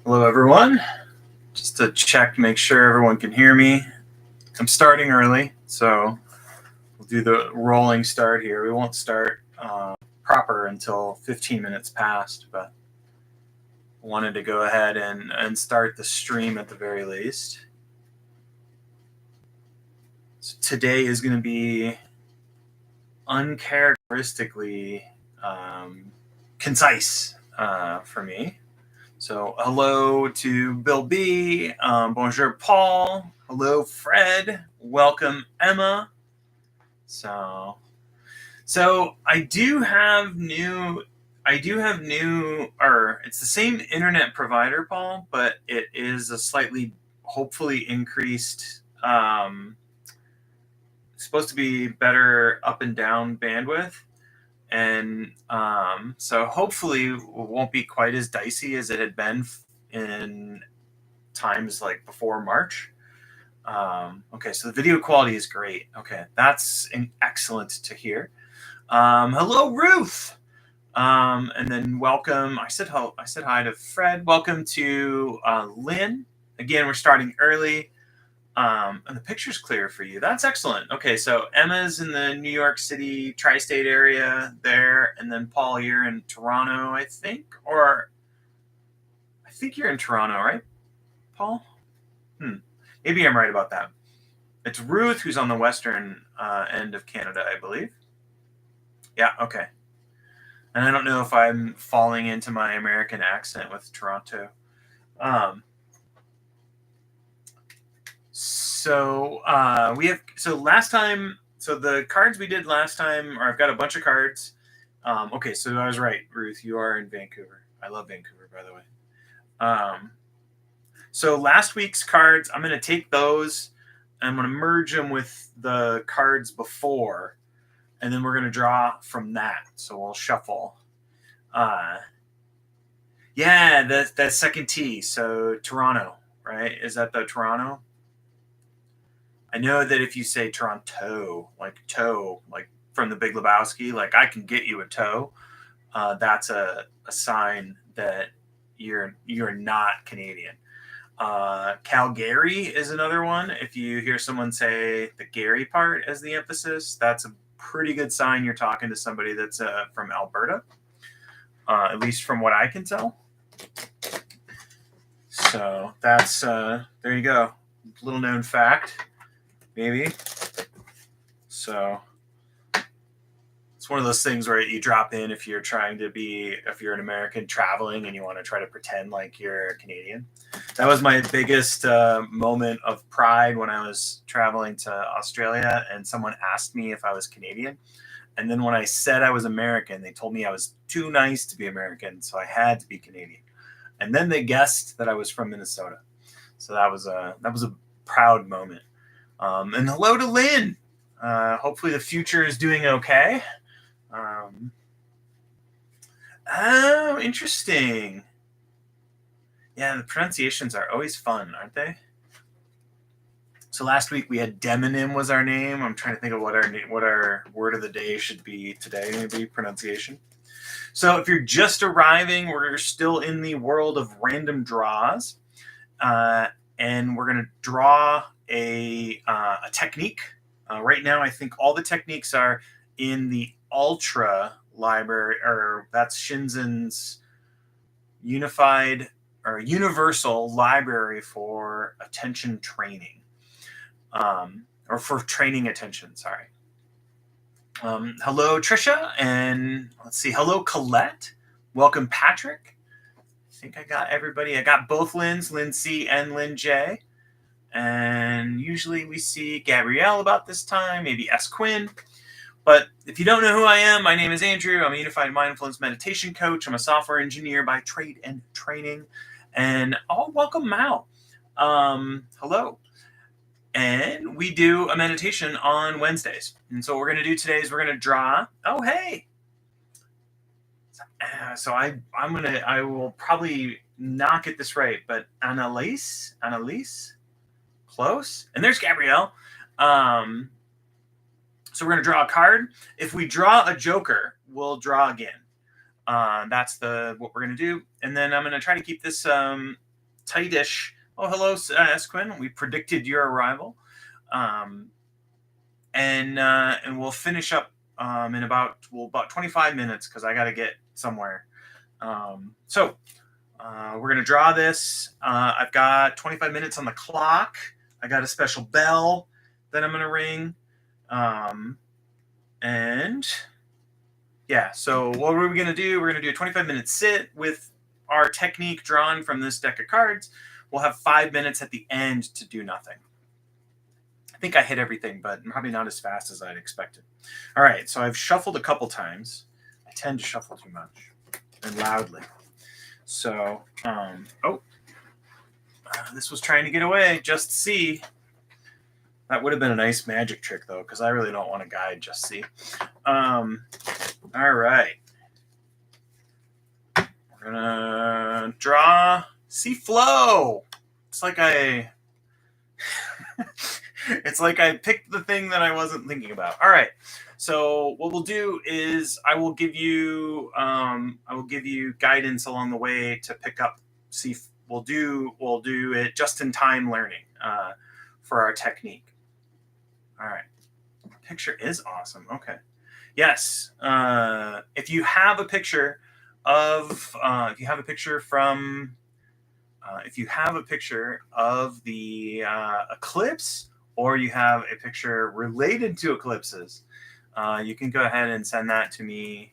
Hello, everyone. Just to check, make sure everyone can hear me. I'm starting early, so we'll do the rolling start here. We won't start proper until 15 minutes past, but wanted to go ahead and start the stream at the very least. So today is going to be uncharacteristically concise for me. So hello to Bill B. Bonjour, Paul. Hello, Fred. Welcome, Emma. So I do have new, or it's the same internet provider, Paul, but it is a slightly, hopefully increased, supposed to be better up and down bandwidth. And so hopefully it won't be quite as dicey as it had been in times like before March. Okay, so the video quality is great. Okay, that's excellent to hear. Hello, Ruth. And then welcome. I said hi to Fred. Welcome to Lynn. Again, we're starting early. And the picture's clear for you. That's excellent. Okay, so Emma's in the New York City tri-state area there, and then Paul, you're in Toronto, I think, or I think you're in Toronto, right, Paul? Maybe I'm right about that. It's Ruth who's on the western end of Canada, I believe. Yeah, okay. And I don't know if I'm falling into my American accent with Toronto. So last time, the cards we did last time, or I've got a bunch of cards. Okay, so I was right, Ruth. You are in Vancouver. I love Vancouver, by the way. So last week's cards, I'm going to take those, and I'm going to merge them with the cards before, and then we're going to draw from that. So we'll shuffle. Yeah, that second T. So Toronto, right? Is that the Toronto? I know that if you say Toronto, like toe, like from the Big Lebowski, like I can get you a toe, that's a sign that you're not Canadian. Calgary is another one. If you hear someone say the Gary part as the emphasis, that's a pretty good sign you're talking to somebody that's from Alberta, at least from what I can tell. So that's there you go. Little known fact. Maybe. So it's one of those things where you drop in if you're an American traveling and you want to try to pretend like you're Canadian. That was my biggest moment of pride when I was traveling to Australia and someone asked me if I was Canadian. And then when I said I was American, they told me I was too nice to be American, so I had to be Canadian. And then they guessed that I was from Minnesota. So that was a proud moment. And hello to Lynn. Hopefully the future is doing okay. Oh, interesting. Yeah, the pronunciations are always fun, aren't they? So last week we had demonym was our name. I'm trying to think of what our word of the day should be today. Maybe pronunciation. So if you're just arriving, we're still in the world of random draws. And we're going to draw a technique. Right now, I think all the techniques are in the Ultra library, or that's Shinzen's universal library for attention training, or for training attention, sorry. Hello, Trisha, and let's see. Hello, Colette. Welcome, Patrick. I think I got everybody. I got both Lynn's, Lynn C and Lynn J. And usually we see Gabrielle about this time, maybe S. Quinn. But if you don't know who I am, my name is Andrew. I'm a Unified Mindfulness Meditation Coach. I'm a software engineer by trade and training. And I'll welcome Mao. Hello. And we do a meditation on Wednesdays. And so what we're going to do today is we're going to draw. Oh, hey. So I will probably not get this right, but Annalise, close. And there's Gabrielle. So we're going to draw a card. If we draw a joker, we'll draw again. That's what we're going to do. And then I'm going to try to keep this tightish. Oh, hello, Esquin. We predicted your arrival. And we'll finish up in about 25 minutes because I got to get somewhere. So we're going to draw this. I've got 25 minutes on the clock. I got a special bell that I'm going to ring. And yeah, so what are we going to do? We're going to do a 25-minute sit with our technique drawn from this deck of cards. We'll have 5 minutes at the end to do nothing. I think I hit everything, but probably not as fast as I'd expected. All right, so I've shuffled a couple times. I tend to shuffle too much and loudly. So, this was trying to get away. Just see. That would have been a nice magic trick, though, because I really don't want to guide Just see. All right. We're going to draw See Flow. It's like it's like I picked the thing that I wasn't thinking about. All right. So what we'll do is I will give you guidance along the way to pick up. See, we'll do it just in time learning for our technique. All right. Picture is awesome. Okay. Yes. If you have a picture of the eclipse, or you have a picture related to eclipses, you can go ahead and send that to me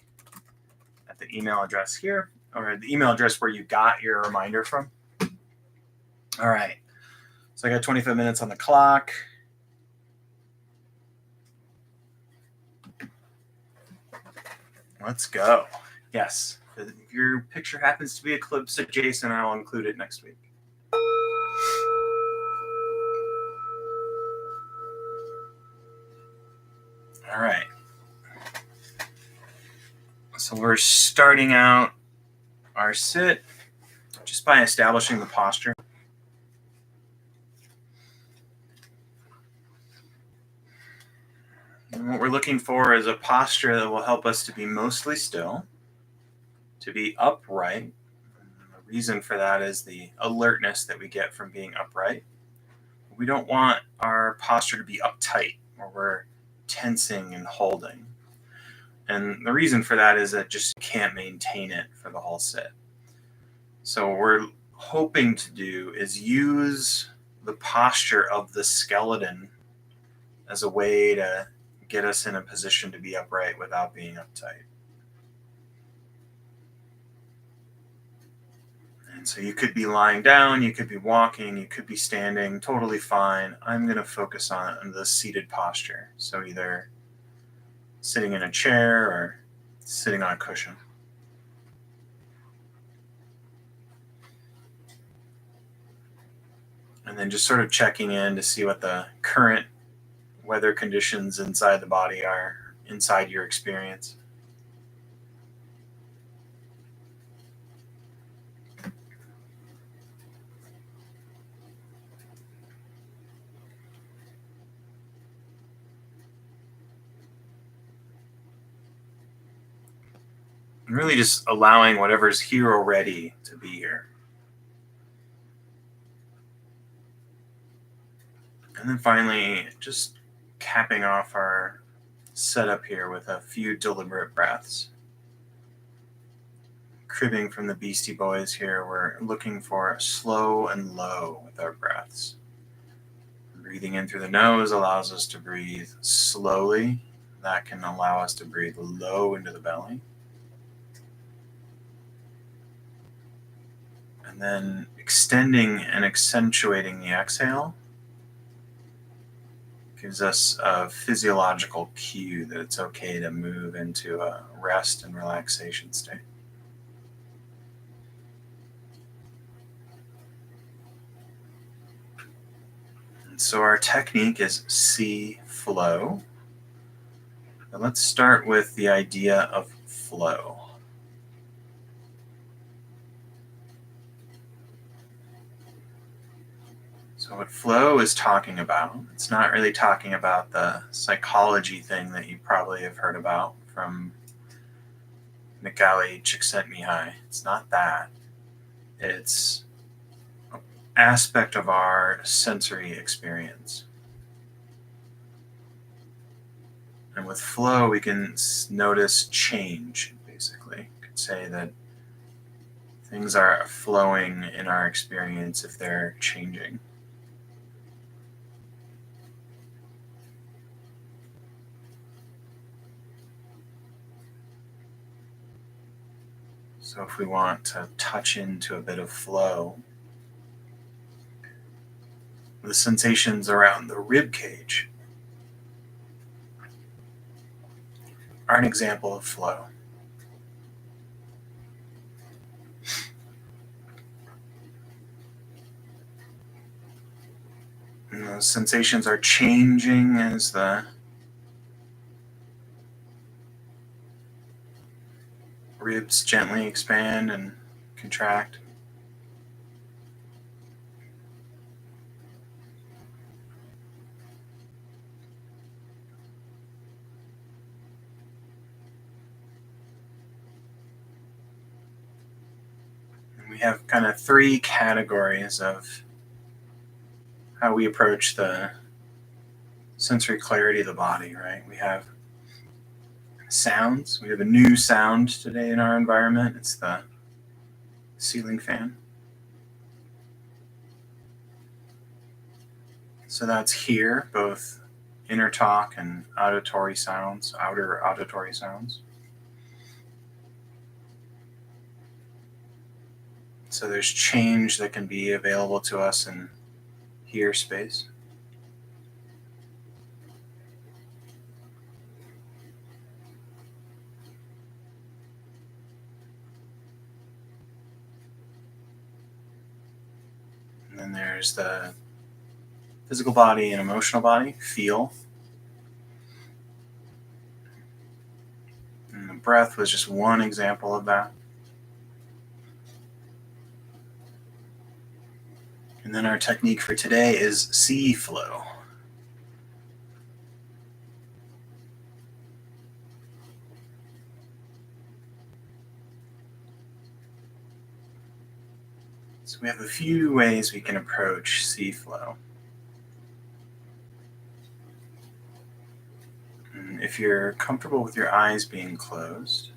at the email address here, or the email address where you got your reminder from. All right. So I got 25 minutes on the clock. Let's go. Yes. If your picture happens to be eclipse adjacent, I'll include it next week. All right. So we're starting out our sit just by establishing the posture. And what we're looking for is a posture that will help us to be mostly still, to be upright. And the reason for that is the alertness that we get from being upright. We don't want our posture to be uptight, where we're tensing and holding. And the reason for that is that just can't maintain it for the whole sit. So what we're hoping to do is use the posture of the skeleton as a way to get us in a position to be upright without being uptight. And so you could be lying down, you could be walking, you could be standing, totally fine. I'm going to focus on the seated posture. So either sitting in a chair or sitting on a cushion. And then just sort of checking in to see what the current weather conditions inside the body are, inside your experience. And really just allowing whatever's here already to be here. And then finally, just capping off our setup here with a few deliberate breaths. Cribbing from the Beastie Boys here, we're looking for slow and low with our breaths. Breathing in through the nose allows us to breathe slowly. That can allow us to breathe low into the belly. And then extending and accentuating the exhale gives us a physiological cue that it's okay to move into a rest and relaxation state. And so our technique is See Flow. And let's start with the idea of flow. So what flow is talking about, it's not really talking about the psychology thing that you probably have heard about from Mikhaly Csikszentmihalyi. It's not that. It's aspect of our sensory experience. And with flow, we can notice change, basically. You could say that things are flowing in our experience if they're changing. So if we want to touch into a bit of flow, the sensations around the rib cage are an example of flow. And those sensations are changing as the ribs gently expand and contract. And we have kind of three categories of how we approach the sensory clarity of the body, right? We have sounds. We have a new sound today in our environment. It's the ceiling fan. So that's here, both inner talk and auditory sounds, outer auditory sounds. So there's change that can be available to us in here space. And then there's the physical body and emotional body, feel. And the breath was just one example of that. And then our technique for today is see flow. So we have a few ways we can approach see flow. And if you're comfortable with your eyes being closed,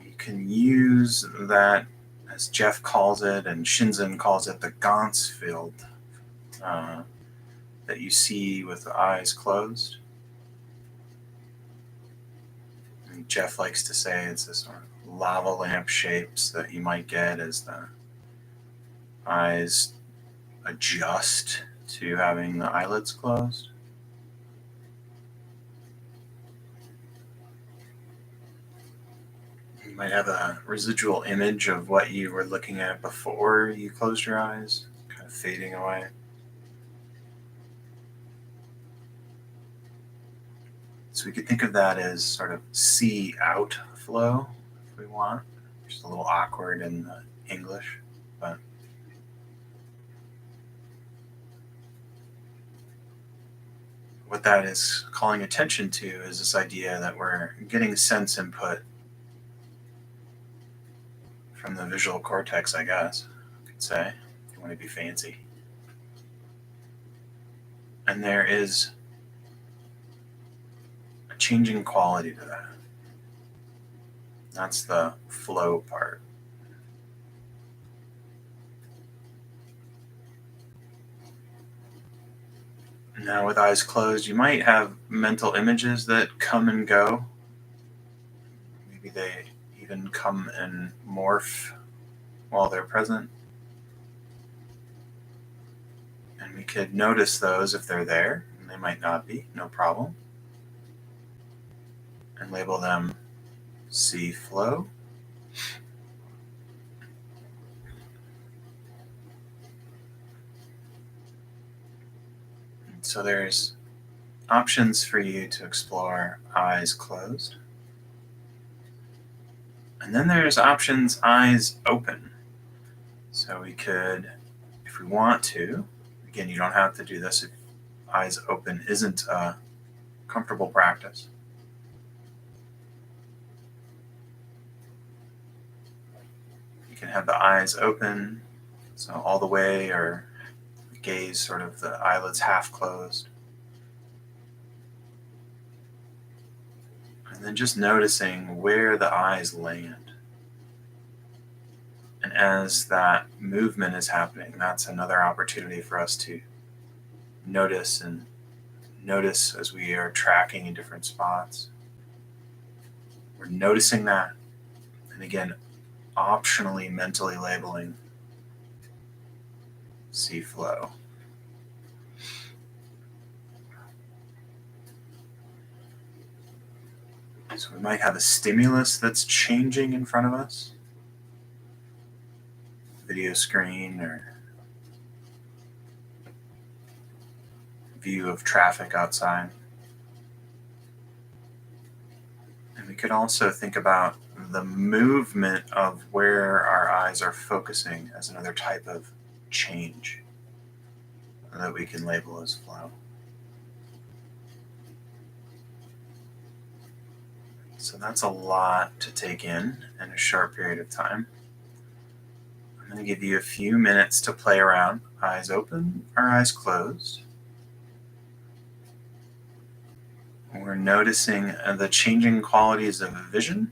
you can use that, as Jeff calls it and Shinzen calls it, the Gauss field that you see with the eyes closed. And Jeff likes to say it's this sort of lava lamp shapes that you might get as the eyes adjust to having the eyelids closed. You might have a residual image of what you were looking at before you closed your eyes, kind of fading away. So we could think of that as sort of see out flow, if we want. Just a little awkward in English, but what that is calling attention to is this idea that we're getting sense input from the visual cortex, I guess, you could say, if you want to be fancy. And there is a changing quality to that. That's the flow part. Now, with eyes closed, you might have mental images that come and go. Maybe they even come and morph while they're present. And we could notice those if they're there, and they might not be, no problem. And label them see flow. And so there's options for you to explore eyes closed. And then there's options eyes open. So we could, if we want to, again, you don't have to do this if eyes open isn't a comfortable practice. You can have the eyes open, so all the way, or the gaze sort of the eyelids half closed. And then just noticing where the eyes land. And as that movement is happening, that's another opportunity for us to notice as we are tracking in different spots. We're noticing that, and again, optionally mentally labeling see flow. So we might have a stimulus that's changing in front of us, video screen or view of traffic outside. And we could also think about the movement of where our eyes are focusing as another type of change that we can label as flow. So that's a lot to take in a short period of time. I'm going to give you a few minutes to play around, eyes open or eyes closed. We're noticing the changing qualities of vision.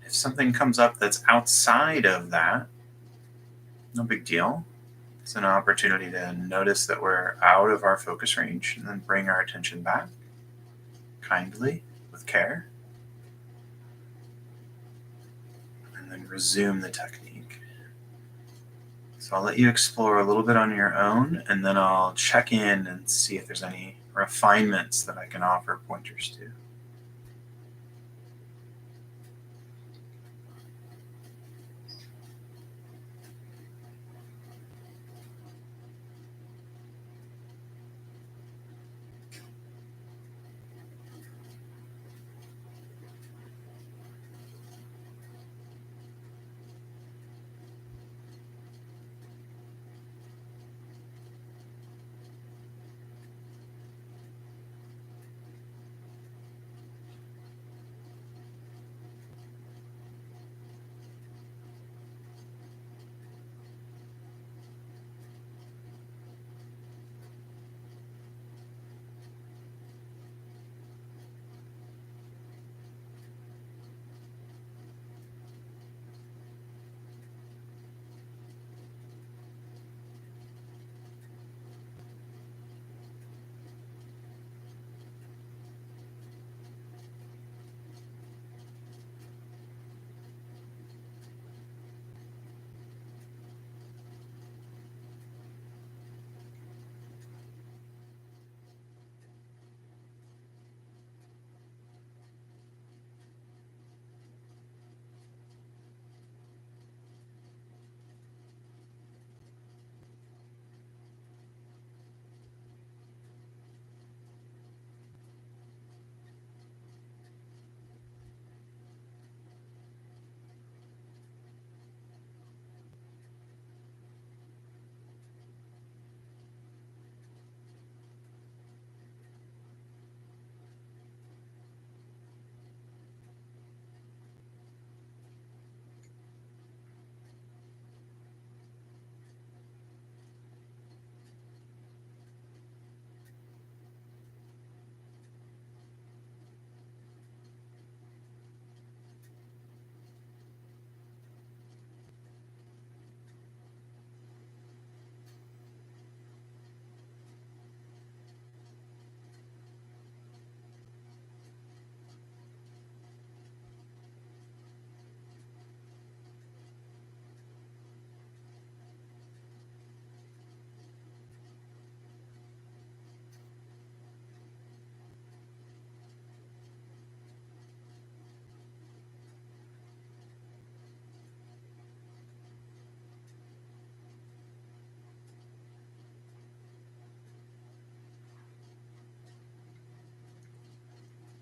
If something comes up that's outside of that, no big deal. It's an opportunity to notice that we're out of our focus range and then bring our attention back kindly with care. And then resume the technique. So I'll let you explore a little bit on your own, and then I'll check in and see if there's any refinements that I can offer pointers to.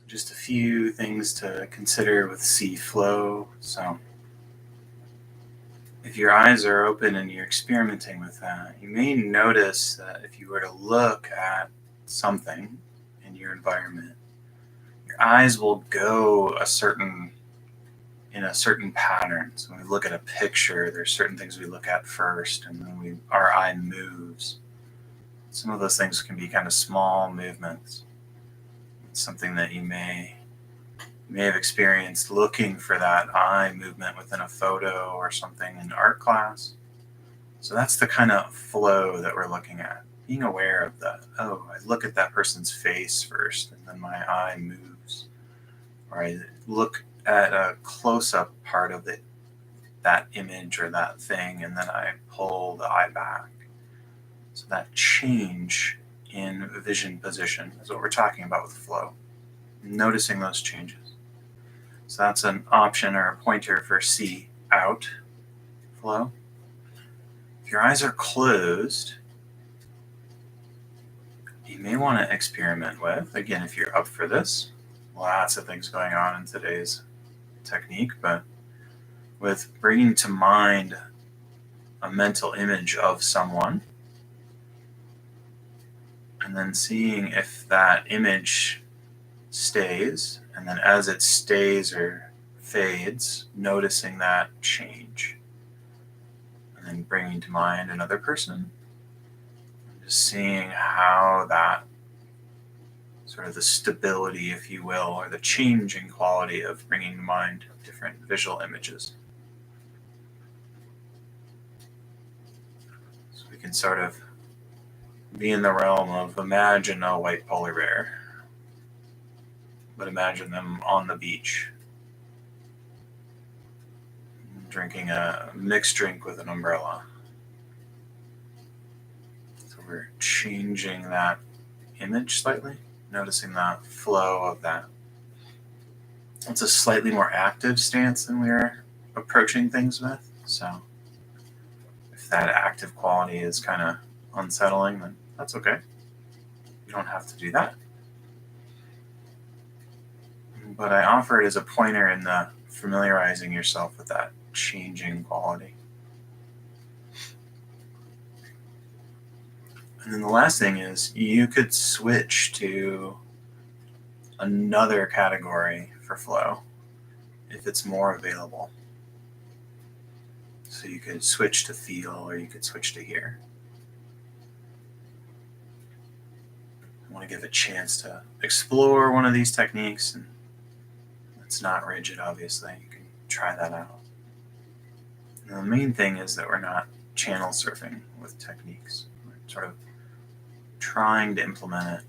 Just a few things to consider with see flow. So if your eyes are open and you're experimenting with that, you may notice that if you were to look at something in your environment, your eyes will go a certain in a certain pattern. So when we look at a picture, there's certain things we look at first, and then our eye moves. Some of those things can be kind of small movements. It's something that you may have experienced looking for that eye movement within a photo or something in art class. So that's the kind of flow that we're looking at. Being aware of that. Oh, I look at that person's face first, and then my eye moves. Or I look at a close-up part of that image or that thing, and then I pull the eye back. So that change in vision position is what we're talking about with flow. Noticing those changes. So that's an option or a pointer for see out flow. If your eyes are closed, you may want to experiment with, again, if you're up for this, lots of things going on in today's technique, but with bringing to mind a mental image of someone and then seeing if that image stays, and then as it stays or fades, noticing that change, and then bringing to mind another person, and just seeing how that sort of the stability, if you will, or the changing quality of bringing to mind different visual images. So we can sort of be in the realm of imagine a white polar bear, but imagine them on the beach, drinking a mixed drink with an umbrella. So we're changing that image slightly, noticing the flow of that. It's a slightly more active stance than we are approaching things with. So if that active quality is kind of unsettling, then that's okay. You don't have to do that. But I offer it as a pointer in the familiarizing yourself with that changing quality. And then the last thing is you could switch to another category for flow if it's more available. So you could switch to feel, or you could switch to hear. I want to give a chance to explore one of these techniques, and it's not rigid, obviously. You can try that out. And the main thing is that we're not channel surfing with techniques. We're sort of trying to implement it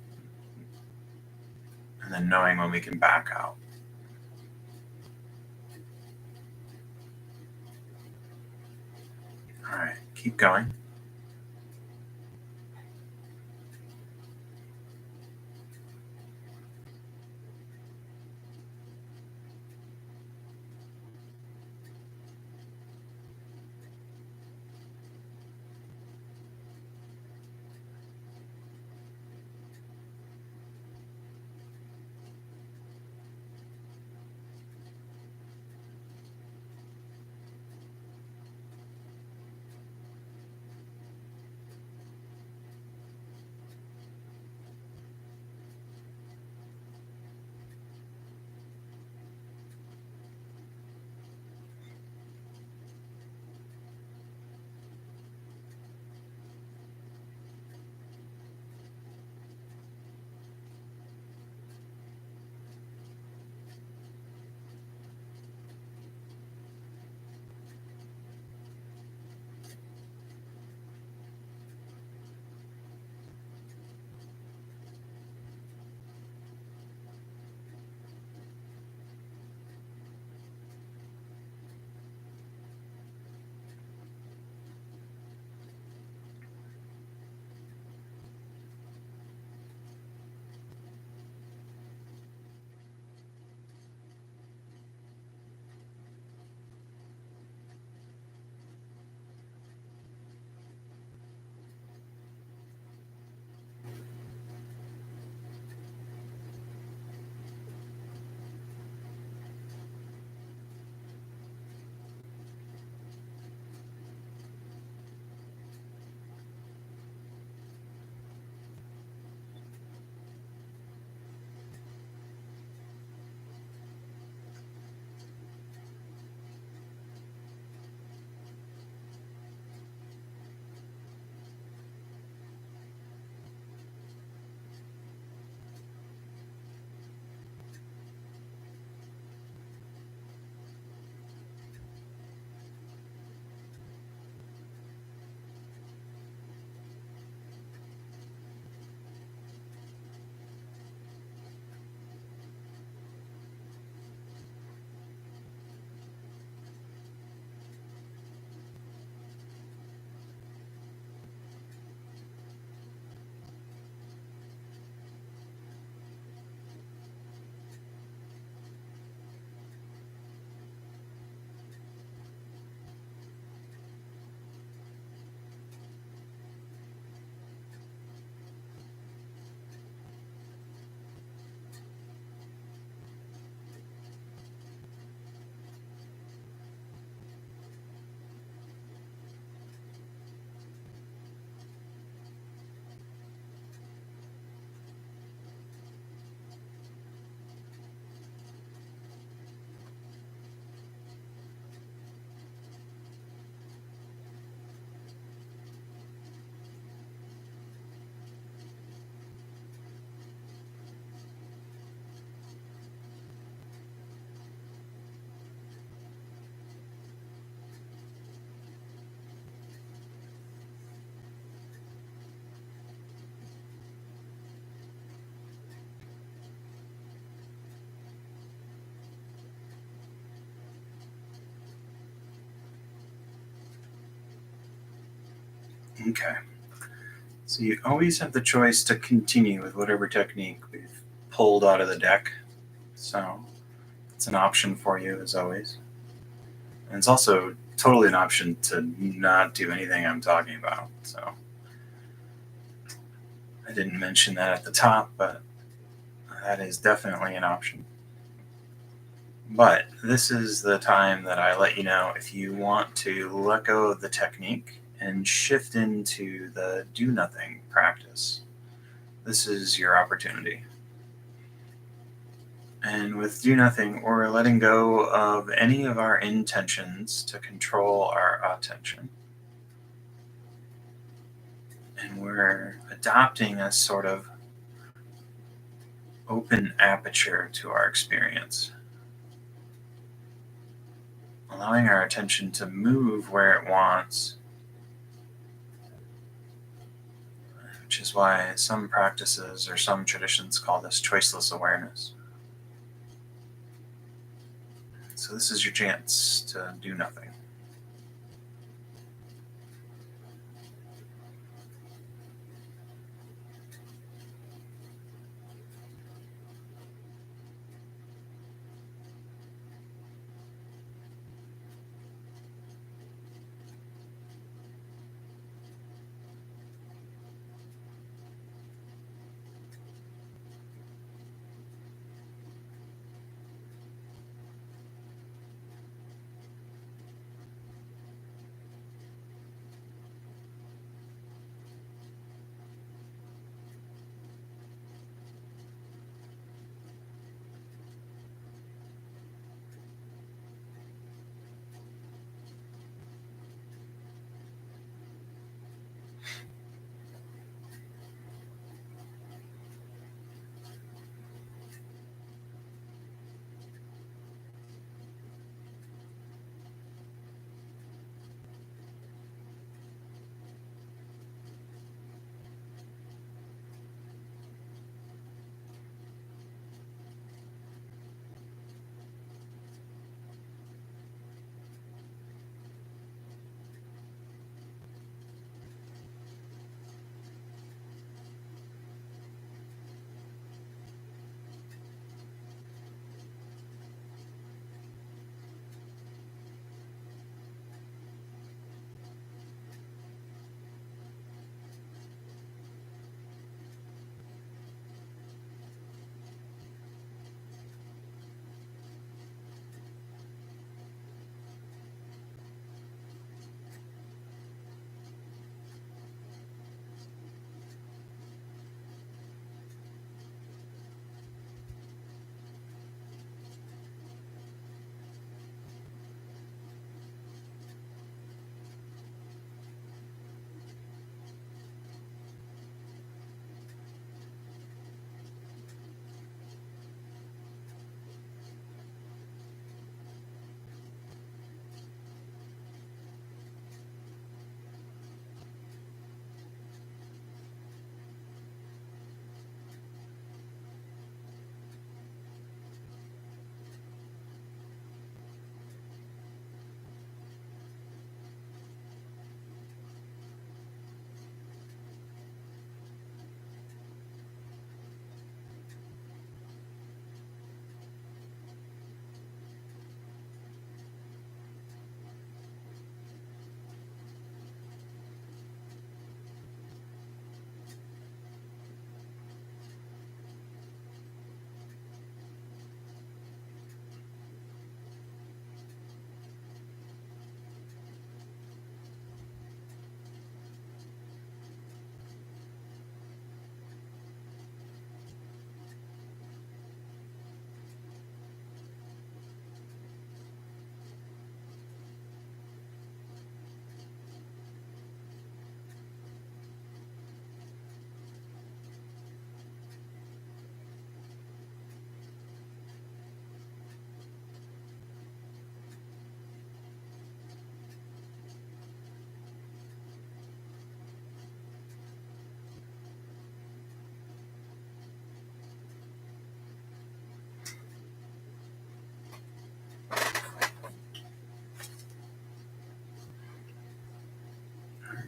and then knowing when we can back out. All right, keep going. Okay. So you always have the choice to continue with whatever technique we've pulled out of the deck. So it's an option for you as always. And it's also totally an option to not do anything I'm talking about. So I didn't mention that at the top, but that is definitely an option. But this is the time that I let you know if you want to let go of the technique and shift into the do nothing practice. This is your opportunity. And with do nothing, we're letting go of any of our intentions to control our attention. And we're adopting a sort of open aperture to our experience, allowing our attention to move where it wants, which is why some practices or some traditions call this choiceless awareness. So, this is your chance to do nothing.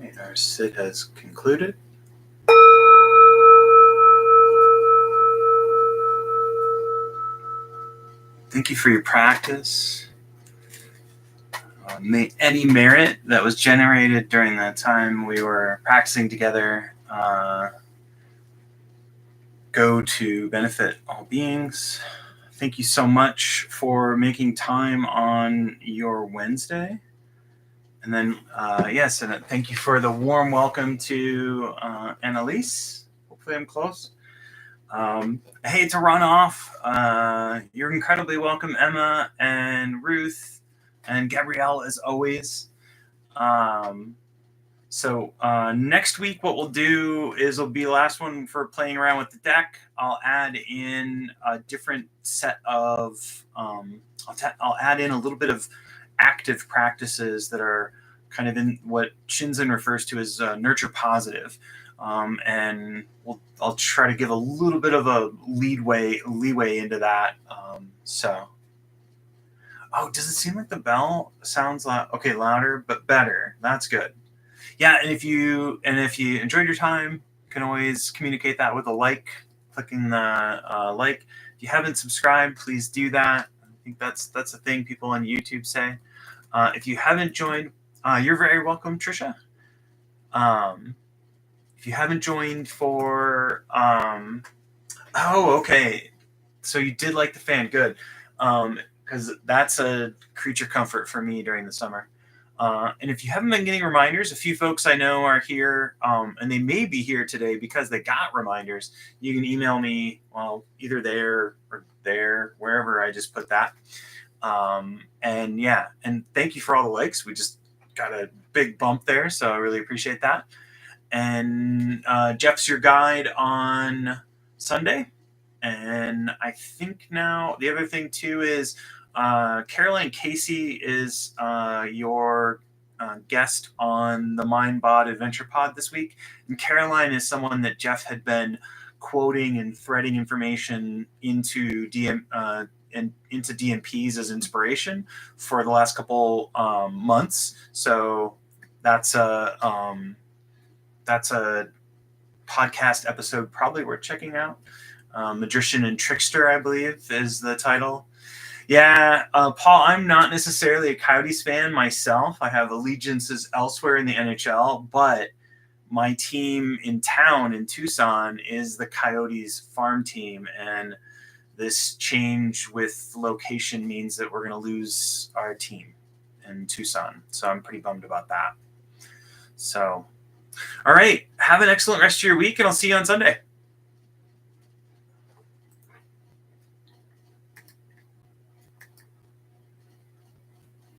right, our sit has concluded. Thank you for your practice. May any merit that was generated during that time we were practicing together go to benefit all beings. Thank you so much for making time on your Wednesday. And then, yes, and thank you for the warm welcome to Annalise. Hopefully I'm close. I hate to run off. You're incredibly welcome, Emma and Ruth and Gabrielle, as always. So next week, what we'll do is will be the last one for playing around with the deck. I'll add in a different set of, I'll add in a little bit of active practices that are kind of in what Shinzen refers to as nurture positive. And I'll try to give a little bit of a leeway into that. Oh, does it seem like the bell sounds loud? Okay, louder, but better. That's good. Yeah, and if you enjoyed your time, you can always communicate that with a like, clicking the like. If you haven't subscribed, please do that. I think that's a thing people on YouTube say. If you haven't joined, you're very welcome, Trisha. If you haven't joined for, oh, okay. So you did like the fan, good. Because that's a creature comfort for me during the summer. And if you haven't been getting reminders, a few folks I know are here, and they may be here today because they got reminders. You can email me, well, either there or there, wherever I just put that. And yeah, and thank you for all the likes. We just got a big bump there, so I really appreciate that. And Jeff's your guide on Sunday. And I think now the other thing too is Caroline Casey is your guest on the MindBot Adventure Pod this week. And Caroline is someone that Jeff had been quoting and threading information into into DMPs as inspiration for the last couple months. So that's a podcast episode probably worth checking out. Magician and Trickster, I believe, is the title. Yeah, Paul, I'm not necessarily a Coyotes fan myself. I have allegiances elsewhere in the NHL, but my team in town in Tucson is the Coyotes farm team, and this change with location means that we're going to lose our team in Tucson. So I'm pretty bummed about that. So, all right, have an excellent rest of your week, and I'll see you on Sunday.